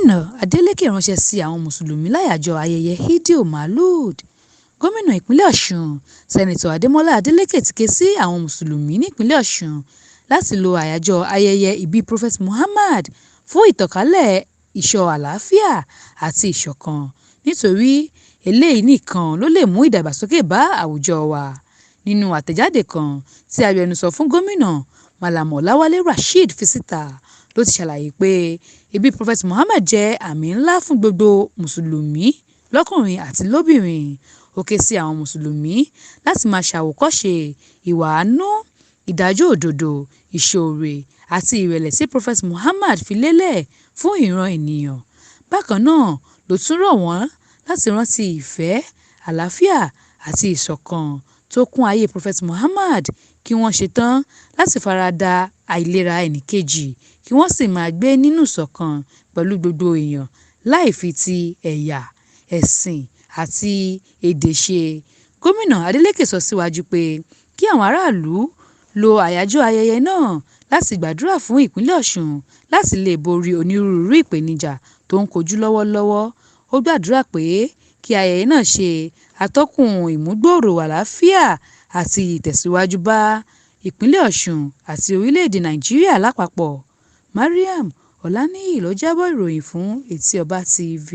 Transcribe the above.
Gomina Adeleke ránṣẹ́ sí àwọn Mùsùlùmí layajọ ayẹyẹ Eid-el-Maulud. Gómìnà ìpínlẹ̀ Ọ̀ṣun Sẹ́nitọ̀ Adémọ́lá Adeleke ti ké sí àwọn Mùsùlùmí nípínlẹ̀ Ọ̀ṣun láti lo àyájọ́ ayẹyẹ ìbí Prophet Muhammad fún ìtànkálẹ̀ ìṣọ́ àlàáfíà àti ìṣọ̀kan, nítorí eléyìí nìkan ló lè mú ìdàgbàsókè bá àwùjọ wa. Nínú àtẹ̀jáde kan tí agbẹnusọ fún gómìnà Mallam Ọláwálé Rasheed fi síta, ló ti ṣàlàyé pé ìbí Prophet Muhammad jẹ́ àmì ńlá fún gbogbo Mùsùlùmí lọ́kùnrin àti lóbìnrin. Ó ké sí àwọn Mùsùlùmí láti máa ṣàwòkọ́ṣe ìwà àánú, ìdájọ́ òdodo, ìṣoore àti ìrẹ̀lẹ̀ tí Prophet Muhammad fi lélẹ̀ fún ìran ènìyàn. Bákan náà ló tún rọ̀ wọ́n láti rántí ìfẹ́, àlàáfíà àti ìṣọ̀kan tó kún ayé Prophet Muhammad, kí wọ́n ṣetán láti farada àìlera ẹnìkejì, kí wọ́n sì máa gbé nínú ìṣọ̀kan pẹ̀lú gbogbo èèyàn láì fi ti ẹ̀yà, ẹ̀sìn àti èdè ṣe. Gómìnà Adeleke sọ síwájú pé kí àwọn aráàlú lo àyájọ́ ayẹyẹ náà láti gbàdúrà fún ìpínlẹ̀ Ọ̀ṣun láti lè borí onírúurú ìpèníjà tó ń kojú lọ́wọ́lọ́wọ́. Ó gbàdúrà pé kí ayẹyẹ náà ṣe atọ́kùn ìmúgbòòrò àlàáfíà àti ìtẹ̀síwájú bá ìpínlẹ̀ Ọ̀ṣun àti orílẹ̀-èdè Nàìjíríà lápapọ̀. Mariam Ọláníyì ló jábọ̀ ìròyìn fún Etí Ọba TV.